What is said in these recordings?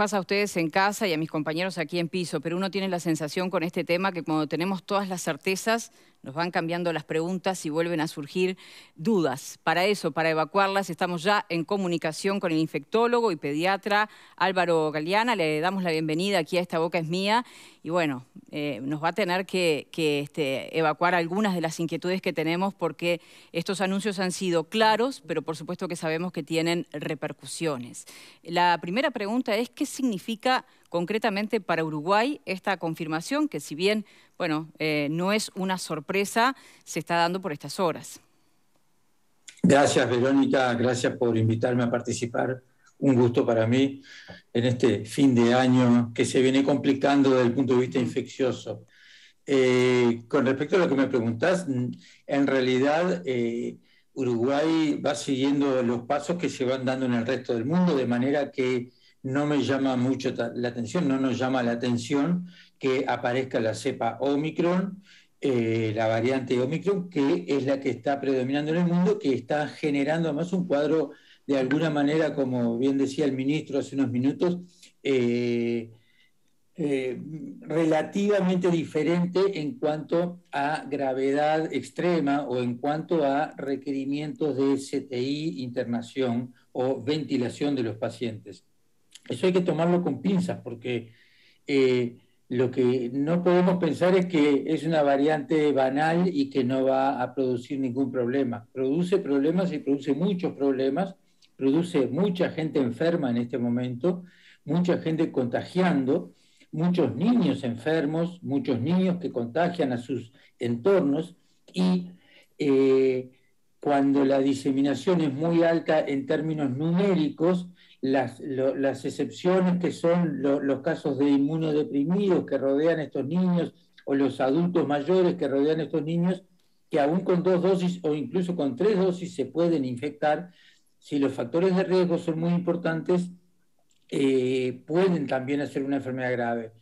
pasa a ustedes en casa y a mis compañeros aquí en piso, pero uno tiene la sensación con este tema que cuando tenemos todas las certezas, nos van cambiando las preguntas y vuelven a surgir dudas. Para eso, para evacuarlas, estamos ya en comunicación con el infectólogo y pediatra Álvaro Galeana. Le damos la bienvenida aquí a Esta Boca es Mía. Y bueno, nos va a tener que evacuar algunas de las inquietudes que tenemos porque estos anuncios han sido claros, pero por supuesto que sabemos que tienen repercusiones. La primera pregunta es, ¿qué significa concretamente para Uruguay esta confirmación que, si bien, bueno, no es una sorpresa, se está dando por estas horas? Gracias, Verónica, gracias por invitarme a participar. Un gusto para mí en este fin de año que se viene complicando desde el punto de vista infeccioso. Con respecto a lo que me preguntás, en realidad Uruguay va siguiendo los pasos que se van dando en el resto del mundo, de manera que no me llama mucho la atención, no nos llama la atención que aparezca la cepa Omicron, la variante Omicron, que es la que está predominando en el mundo, que está generando además un cuadro de alguna manera, como bien decía el ministro hace unos minutos, relativamente diferente en cuanto a gravedad extrema o en cuanto a requerimientos de CTI, internación o ventilación de los pacientes. Eso hay que tomarlo con pinzas porque lo que no podemos pensar es que es una variante banal y que no va a producir ningún problema. Produce problemas y produce muchos problemas, produce mucha gente enferma en este momento, mucha gente contagiando, muchos niños enfermos, muchos niños que contagian a sus entornos y cuando la diseminación es muy alta en términos numéricos, las excepciones que son los casos de inmunodeprimidos que rodean a estos niños o los adultos mayores que rodean a estos niños, que aún con 2 dosis o incluso con 3 dosis se pueden infectar, si los factores de riesgo son muy importantes, pueden también hacer una enfermedad grave.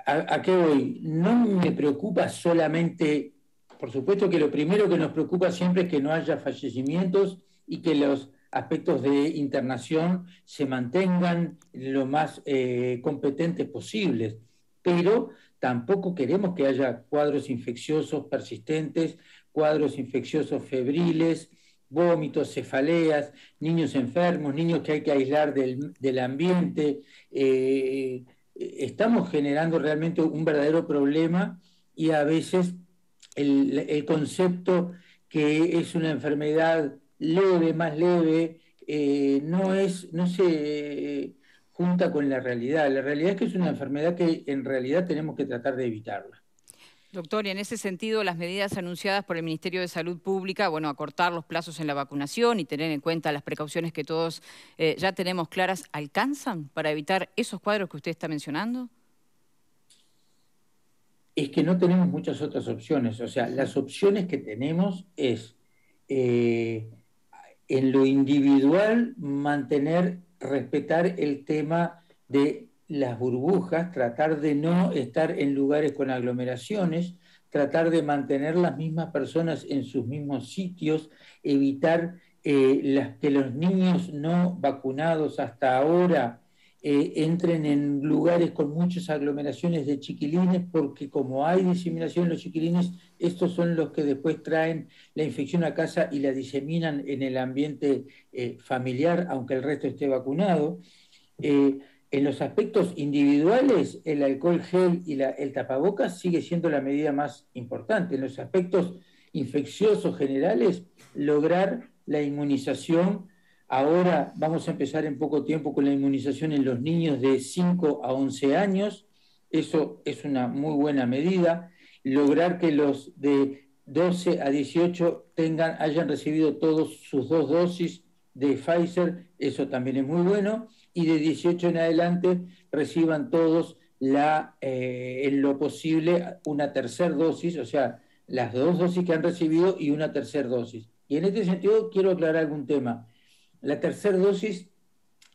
¿A qué voy? No me preocupa solamente, por supuesto que lo primero que nos preocupa siempre es que no haya fallecimientos y que los aspectos de internación se mantengan lo más competentes posibles, pero tampoco queremos que haya cuadros infecciosos persistentes, cuadros infecciosos febriles, vómitos, cefaleas, niños enfermos, niños que hay que aislar del ambiente. Estamos generando realmente un verdadero problema y a veces el concepto que es una enfermedad leve, más leve, no se junta con la realidad. La realidad es que es una enfermedad que en realidad tenemos que tratar de evitarla. Doctor, y en ese sentido, las medidas anunciadas por el Ministerio de Salud Pública, bueno, acortar los plazos en la vacunación y tener en cuenta las precauciones que todos ya tenemos claras, ¿alcanzan para evitar esos cuadros que usted está mencionando? Es que no tenemos muchas otras opciones. O sea, las opciones que tenemos es, en lo individual, respetar el tema de las burbujas, tratar de no estar en lugares con aglomeraciones, tratar de mantener las mismas personas en sus mismos sitios, evitar que los niños no vacunados hasta ahora entren en lugares con muchas aglomeraciones de chiquilines, porque como hay diseminación en los chiquilines, estos son los que después traen la infección a casa y la diseminan en el ambiente familiar, aunque el resto esté vacunado. En los aspectos individuales, el alcohol gel y el tapabocas sigue siendo la medida más importante. En los aspectos infecciosos generales, lograr la inmunización. Ahora vamos a empezar en poco tiempo con la inmunización en los niños de 5 a 11 años. Eso es una muy buena medida. Lograr que los de 12 a 18 hayan recibido todos sus 2 dosis de Pfizer, eso también es muy bueno. Y de 18 en adelante reciban todos en lo posible una tercera dosis, o sea, las 2 dosis que han recibido y una tercera dosis. Y en este sentido quiero aclarar algún tema. La tercera dosis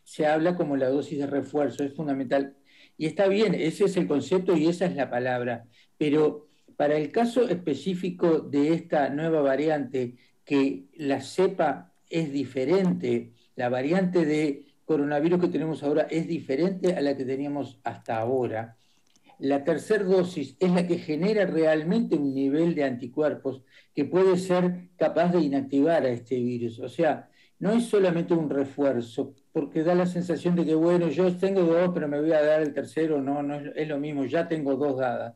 se habla como la dosis de refuerzo, es fundamental. Y está bien, ese es el concepto y esa es la palabra. Pero para el caso específico de esta nueva variante, que la cepa es diferente, la variante de coronavirus que tenemos ahora es diferente a la que teníamos hasta ahora. La tercera dosis es la que genera realmente un nivel de anticuerpos que puede ser capaz de inactivar a este virus. O sea, no es solamente un refuerzo, porque da la sensación de que, bueno, yo tengo dos, pero me voy a dar el tercero. No, no es lo mismo, ya tengo dos dadas.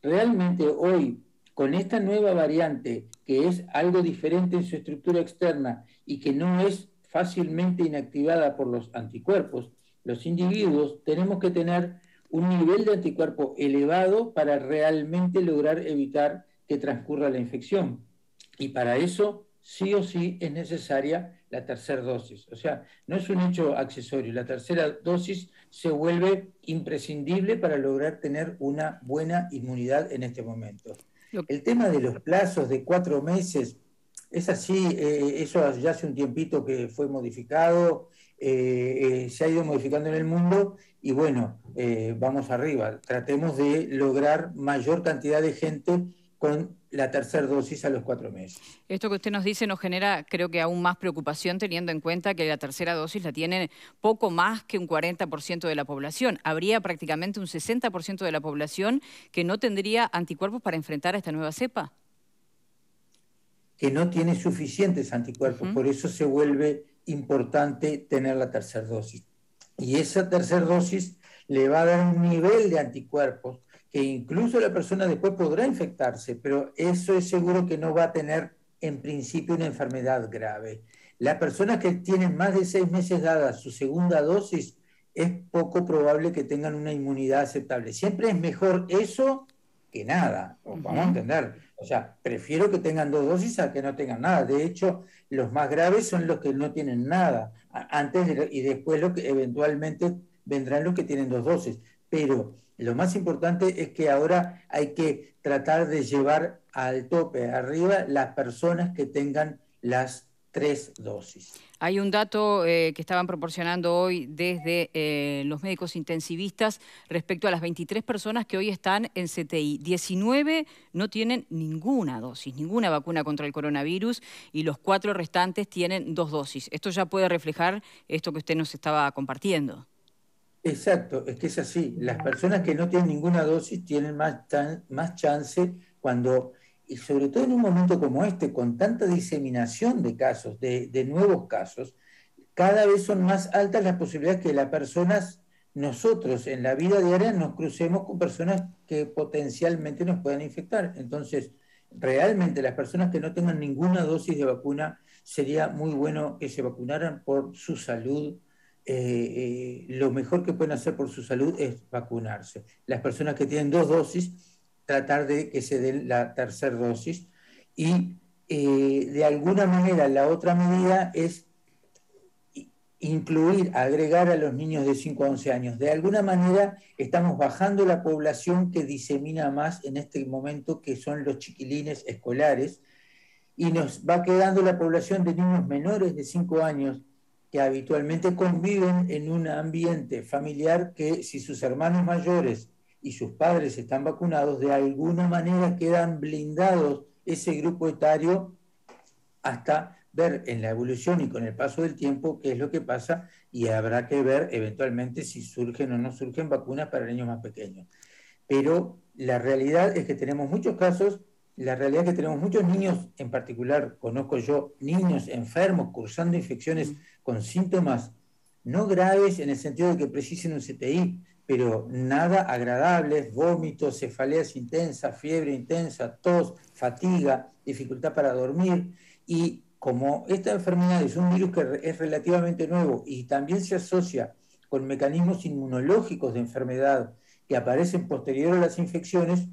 Realmente hoy, con esta nueva variante, que es algo diferente en su estructura externa y que no es fácilmente inactivada por los anticuerpos, los individuos tenemos que tener un nivel de anticuerpo elevado para realmente lograr evitar que transcurra la infección. Y para eso, sí o sí, es necesaria la tercera dosis. O sea, no es un hecho accesorio. La tercera dosis se vuelve imprescindible para lograr tener una buena inmunidad en este momento. El tema de los plazos de 4 meses, es así, eso ya hace un tiempito que fue modificado, se ha ido modificando en el mundo y bueno, vamos arriba, tratemos de lograr mayor cantidad de gente con la tercera dosis a los 4 meses. Esto que usted nos dice nos genera, creo que aún más preocupación, teniendo en cuenta que la tercera dosis la tiene poco más que un 40% de la población. Habría prácticamente un 60% de la población que no tendría anticuerpos para enfrentar a esta nueva cepa. Que no tiene suficientes anticuerpos, por eso se vuelve importante tener la tercera dosis. Y esa tercera dosis le va a dar un nivel de anticuerpos que incluso la persona después podrá infectarse, pero eso es seguro que no va a tener en principio una enfermedad grave. Las personas que tienen más de 6 meses dada su segunda dosis, es poco probable que tengan una inmunidad aceptable. Siempre es mejor eso que nada, vamos a entender. O sea, prefiero que tengan 2 dosis a que no tengan nada. De hecho, los más graves son los que no tienen nada, y después lo que eventualmente vendrán los que tienen 2 dosis. Pero lo más importante es que ahora hay que tratar de llevar al tope arriba las personas que tengan las 3 dosis. Hay un dato que estaban proporcionando hoy desde los médicos intensivistas respecto a las 23 personas que hoy están en CTI. 19 no tienen ninguna dosis, ninguna vacuna contra el coronavirus y los 4 restantes tienen 2 dosis. Esto ya puede reflejar esto que usted nos estaba compartiendo. Exacto, es que es así. Las personas que no tienen ninguna dosis tienen más chance cuando, y sobre todo en un momento como este, con tanta diseminación de casos, de nuevos casos, cada vez son más altas las posibilidades que las personas, nosotros en la vida diaria, nos crucemos con personas que potencialmente nos puedan infectar. Entonces, realmente las personas que no tengan ninguna dosis de vacuna, sería muy bueno que se vacunaran por su salud. Lo mejor que pueden hacer por su salud es vacunarse. Las personas que tienen 2 dosis, tratar de que se den la tercera dosis y de alguna manera la otra medida es incluir, agregar a los niños de 5 a 11 años. De alguna manera estamos bajando la población que disemina más en este momento, que son los chiquilines escolares, y nos va quedando la población de niños menores de 5 años que habitualmente conviven en un ambiente familiar que, si sus hermanos mayores y sus padres están vacunados, de alguna manera quedan blindados ese grupo etario hasta ver en la evolución y con el paso del tiempo qué es lo que pasa, y habrá que ver eventualmente si surgen o no surgen vacunas para niños más pequeños. Pero la realidad es que tenemos muchos casos. La realidad es que tenemos muchos niños, en particular, conozco yo, niños enfermos, cursando infecciones con síntomas no graves en el sentido de que precisen un CTI, pero nada agradables: vómitos, cefaleas intensas, fiebre intensa, tos, fatiga, dificultad para dormir. Y como esta enfermedad es un virus que es relativamente nuevo y también se asocia con mecanismos inmunológicos de enfermedad que aparecen posterior a las infecciones,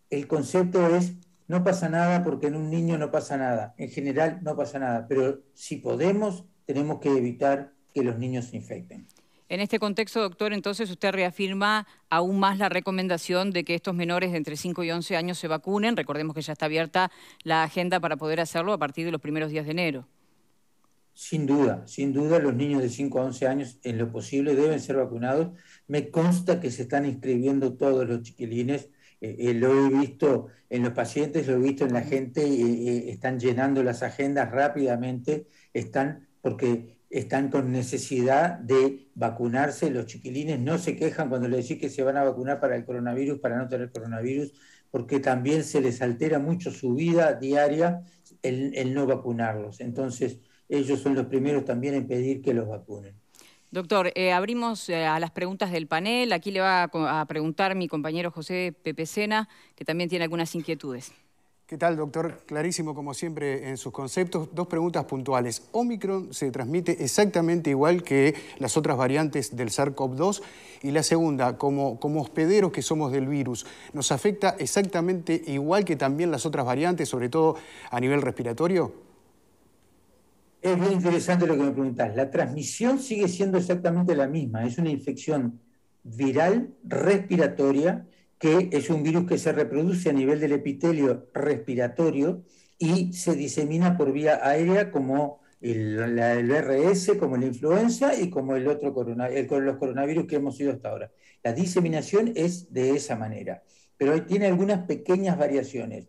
el concepto es: no pasa nada porque en un niño no pasa nada, en general no pasa nada, pero si podemos, tenemos que evitar que los niños se infecten. En este contexto, doctor, entonces usted reafirma aún más la recomendación de que estos menores de entre 5 y 11 años se vacunen. Recordemos que ya está abierta la agenda para poder hacerlo a partir de los primeros días de enero. Sin duda, los niños de 5 a 11 años en lo posible deben ser vacunados. Me consta que se están inscribiendo todos los chiquilines. Lo he visto en los pacientes, lo he visto en la gente, están llenando las agendas rápidamente, porque están con necesidad de vacunarse. Los chiquilines no se quejan cuando les decís que se van a vacunar para el coronavirus, para no tener coronavirus, porque también se les altera mucho su vida diaria el no vacunarlos. Entonces, ellos son los primeros también en pedir que los vacunen. Doctor, abrimos a las preguntas del panel. Aquí le va a preguntar mi compañero José Pepesena, que también tiene algunas inquietudes. ¿Qué tal, doctor? Clarísimo, como siempre, en sus conceptos. Dos preguntas puntuales. ¿Omicron se transmite exactamente igual que las otras variantes del SARS-CoV-2? Y la segunda, como hospederos que somos del virus, ¿nos afecta exactamente igual que también las otras variantes, sobre todo a nivel respiratorio? Es bien interesante lo que me preguntás. La transmisión sigue siendo exactamente la misma. Es una infección viral respiratoria, que es un virus que se reproduce a nivel del epitelio respiratorio y se disemina por vía aérea como el VRS, como la influenza y como los coronavirus que hemos ido hasta ahora. La diseminación es de esa manera, pero tiene algunas pequeñas variaciones.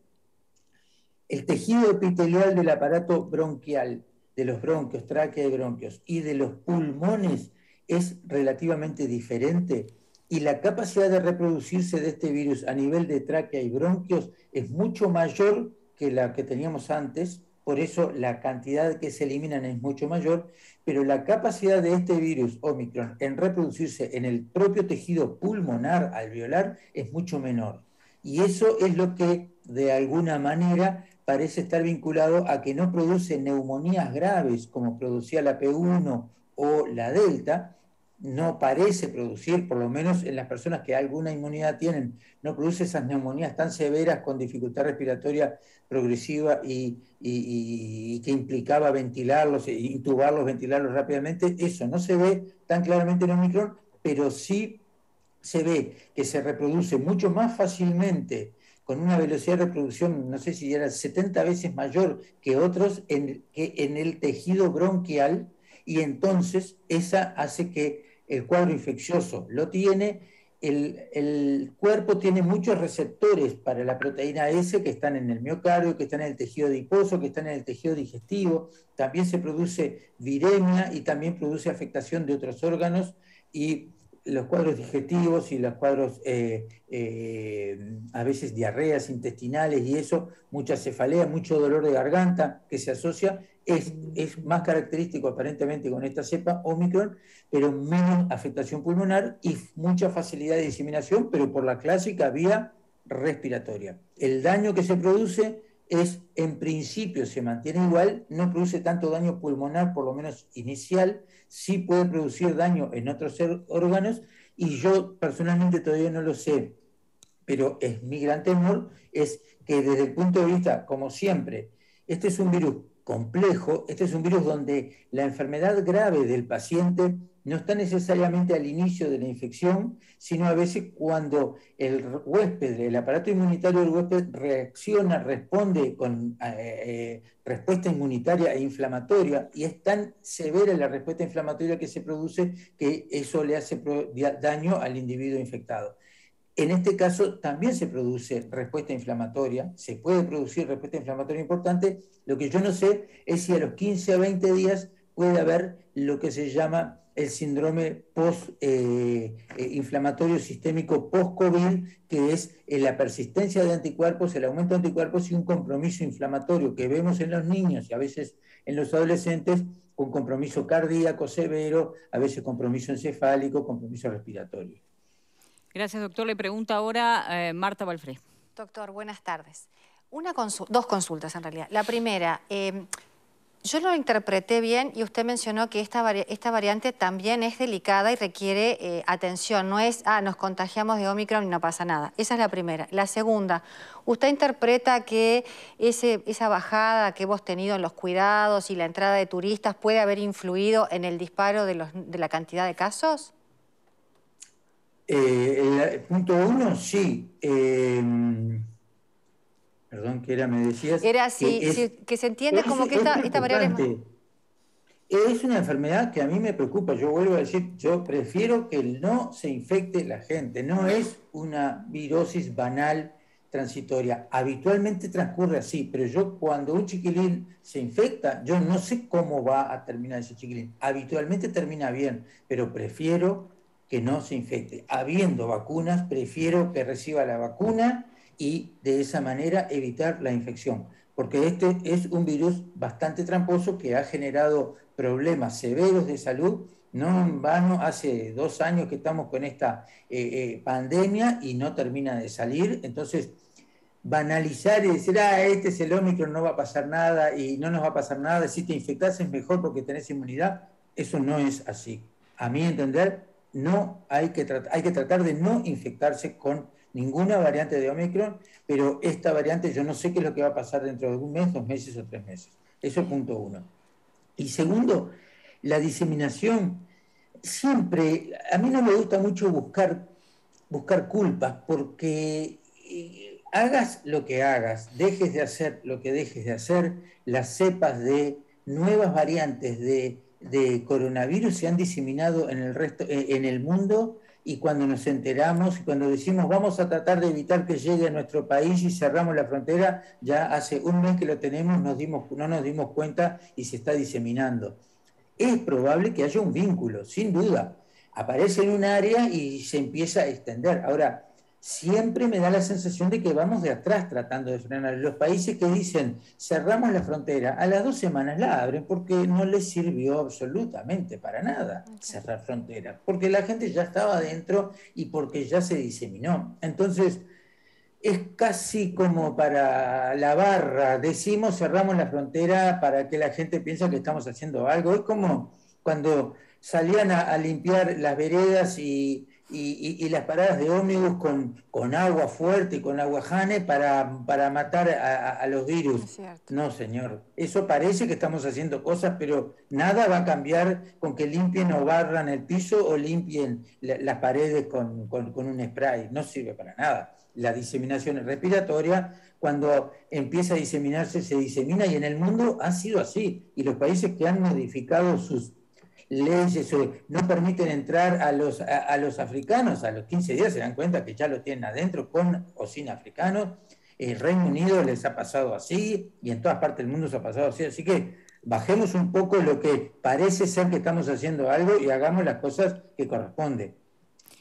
El tejido epitelial del aparato bronquial, de los bronquios, tráquea y bronquios, y de los pulmones es relativamente diferente, y la capacidad de reproducirse de este virus a nivel de tráquea y bronquios es mucho mayor que la que teníamos antes, por eso la cantidad que se eliminan es mucho mayor, pero la capacidad de este virus Omicron en reproducirse en el propio tejido pulmonar alveolar es mucho menor. Y eso es lo que, de alguna manera, parece estar vinculado a que no produce neumonías graves como producía la P1 o la Delta. No parece producir, por lo menos en las personas que alguna inmunidad tienen, no produce esas neumonías tan severas con dificultad respiratoria progresiva y que implicaba ventilarlos, intubarlos, ventilarlos rápidamente. Eso no se ve tan claramente en Omicron, pero sí se ve que se reproduce mucho más fácilmente, con una velocidad de reproducción, no sé si era 70 veces mayor que otros, que en el tejido bronquial, y entonces esa hace que el cuadro infeccioso lo tiene. El cuerpo tiene muchos receptores para la proteína S que están en el miocardio, que están en el tejido adiposo, que están en el tejido digestivo. También se produce viremia y también produce afectación de otros órganos, y los cuadros digestivos y los cuadros, a veces diarreas intestinales y eso, mucha cefalea, mucho dolor de garganta que se asocia, es más característico aparentemente con esta cepa Omicron, pero menos afectación pulmonar y mucha facilidad de diseminación, pero por la clásica vía respiratoria. El daño que se produce es, en principio, se mantiene igual, no produce tanto daño pulmonar, por lo menos inicial, sí puede producir daño en otros órganos, y yo personalmente todavía no lo sé, pero es mi gran temor, es que desde el punto de vista, como siempre, este es un virus complejo, este es un virus donde la enfermedad grave del paciente no está necesariamente al inicio de la infección, sino a veces cuando el huésped, el aparato inmunitario del huésped reacciona, responde con respuesta inmunitaria e inflamatoria, y es tan severa la respuesta inflamatoria que se produce que eso le hace daño al individuo infectado. En este caso también se produce respuesta inflamatoria, se puede producir respuesta inflamatoria importante. Lo que yo no sé es si a los 15 a 20 días puede haber lo que se llama el síndrome inflamatorio sistémico post-COVID, que es la persistencia de anticuerpos, el aumento de anticuerpos y un compromiso inflamatorio que vemos en los niños y a veces en los adolescentes, con compromiso cardíaco severo, a veces compromiso encefálico, compromiso respiratorio. Gracias, doctor. Le pregunta ahora Marta Balfré. Doctor, buenas tardes. Dos consultas en realidad. La primera, yo lo interpreté bien y usted mencionó que esta variante también es delicada y requiere atención. No es, nos contagiamos de Omicron y no pasa nada. Esa es la primera. La segunda, ¿usted interpreta que esa bajada que hemos tenido en los cuidados y la entrada de turistas puede haber influido en el disparo de la cantidad de casos? El punto 1, sí. Perdón, ¿qué era? Me decías. Era que se entiende como que esta variante es una enfermedad que a mí me preocupa. Yo vuelvo a decir, yo prefiero que no se infecte la gente. No es una virosis banal transitoria. Habitualmente transcurre así, pero yo cuando un chiquilín se infecta, yo no sé cómo va a terminar ese chiquilín. Habitualmente termina bien, pero prefiero que no se infecte. Habiendo vacunas, prefiero que reciba la vacuna y de esa manera evitar la infección, porque este es un virus bastante tramposo que ha generado problemas severos de salud. No en vano, hace 2 años que estamos con esta pandemia y no termina de salir. Entonces, banalizar y decir, este es el Omicron, no va a pasar nada y no nos va a pasar nada, si te infectás es mejor porque tenés inmunidad, eso no es así. A mi entender, no hay que tratar de no infectarse con ninguna variante de Omicron, pero esta variante yo no sé qué es lo que va a pasar dentro de 1 mes, 2 meses o 3 meses. Eso es punto 1. Y segundo, la diseminación. Siempre, a mí no me gusta mucho buscar culpas, porque hagas lo que hagas, dejes de hacer lo que dejes de hacer, las cepas de nuevas variantes de coronavirus se han diseminado en el mundo, y cuando nos enteramos y cuando decimos vamos a tratar de evitar que llegue a nuestro país y cerramos la frontera, ya hace 1 mes que lo tenemos, no nos dimos cuenta y se está diseminando. Es probable que haya un vínculo, sin duda. Aparece en un área y se empieza a extender. Ahora, siempre me da la sensación de que vamos de atrás tratando de frenar. Los países que dicen cerramos la frontera, a las 2 semanas la abren porque no les sirvió absolutamente para nada cerrar frontera, porque la gente ya estaba adentro y porque ya se diseminó. Entonces, es casi como para la barra, decimos cerramos la frontera para que la gente piense que estamos haciendo algo. Es como cuando salían a limpiar las veredas y las paradas de ómnibus con agua fuerte y con aguajane para matar a los virus. No, señor, eso parece que estamos haciendo cosas, pero nada va a cambiar con que limpien o barran el piso o limpien las paredes con un spray. No sirve para nada. La diseminación es respiratoria, cuando empieza a diseminarse, se disemina, y en el mundo ha sido así. Y los países que han modificado sus leyes no permiten entrar a los africanos, a los 15 días se dan cuenta que ya lo tienen adentro, con o sin africanos. El Reino Unido les ha pasado así, y en todas partes del mundo se ha pasado así. Así que bajemos un poco lo que parece ser que estamos haciendo algo y hagamos las cosas que corresponden.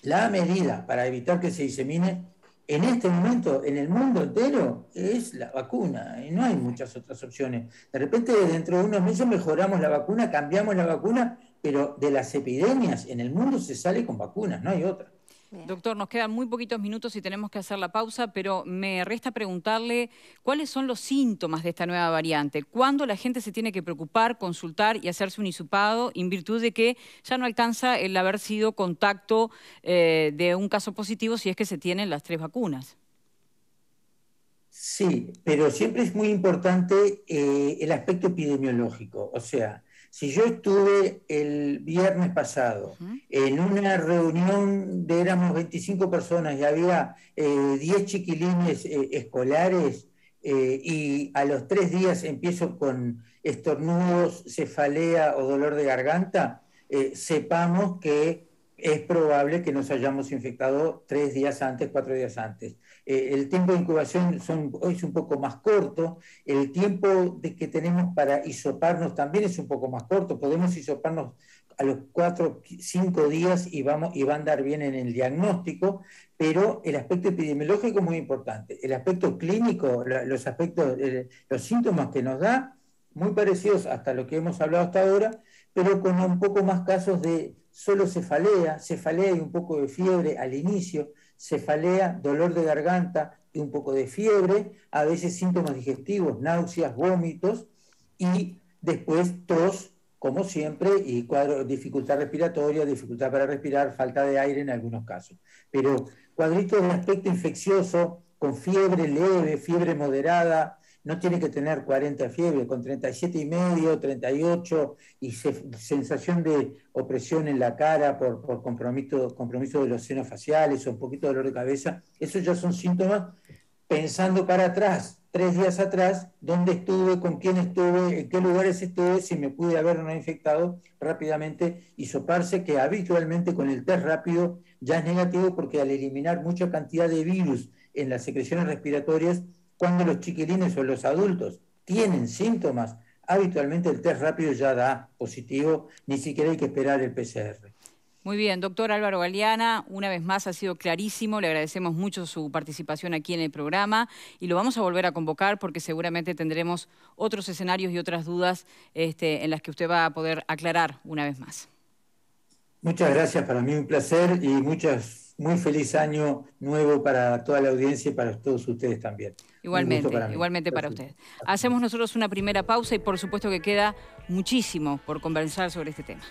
La medida para evitar que se disemine en este momento, en el mundo entero, es la vacuna, y no hay muchas otras opciones. De repente, dentro de unos meses mejoramos la vacuna, cambiamos la vacuna, pero de las epidemias en el mundo se sale con vacunas, no hay otra. Bien. Doctor, nos quedan muy poquitos minutos y tenemos que hacer la pausa, pero me resta preguntarle cuáles son los síntomas de esta nueva variante. ¿Cuándo la gente se tiene que preocupar, consultar y hacerse un hisopado en virtud de que ya no alcanza el haber sido contacto de un caso positivo si es que se tienen las 3 vacunas? Sí, pero siempre es muy importante el aspecto epidemiológico. O sea, si yo estuve el viernes pasado en una reunión éramos 25 personas y había 10 chiquilines escolares, y a los 3 días empiezo con estornudos, cefalea o dolor de garganta, sepamos que es probable que nos hayamos infectado 3 días antes, 4 días antes. El tiempo de incubación es un poco más corto, el tiempo que tenemos para hisoparnos también es un poco más corto, podemos hisoparnos a los 4, 5 días y va a andar bien en el diagnóstico, pero el aspecto epidemiológico es muy importante. El aspecto clínico, los síntomas que nos da, muy parecidos hasta lo que hemos hablado hasta ahora, pero con un poco más casos de solo cefalea y un poco de fiebre al inicio, cefalea, dolor de garganta y un poco de fiebre, a veces síntomas digestivos, náuseas, vómitos, y después tos, como siempre, y dificultad respiratoria, dificultad para respirar, falta de aire en algunos casos. Pero cuadritos de aspecto infeccioso, con fiebre leve, fiebre moderada, no tiene que tener 40 de fiebre, con 37,5, 38, y sensación de opresión en la cara por compromiso de los senos faciales o un poquito de dolor de cabeza. Esos ya son síntomas pensando para atrás, 3 días atrás, dónde estuve, con quién estuve, en qué lugares estuve, si me pude haber o no infectado, rápidamente hisoparse, que habitualmente con el test rápido ya es negativo, porque al eliminar mucha cantidad de virus en las secreciones respiratorias cuando los chiquilines o los adultos tienen síntomas. Habitualmente el test rápido ya da positivo, ni siquiera hay que esperar el PCR. Muy bien, doctor Álvaro Galeana, una vez más ha sido clarísimo, le agradecemos mucho su participación aquí en el programa y lo vamos a volver a convocar porque seguramente tendremos otros escenarios y otras dudas en las que usted va a poder aclarar una vez más. Muchas gracias, para mí un placer y muy feliz año nuevo para toda la audiencia y para todos ustedes también. Igualmente para usted. Hacemos nosotros una primera pausa y por supuesto que queda muchísimo por conversar sobre este tema.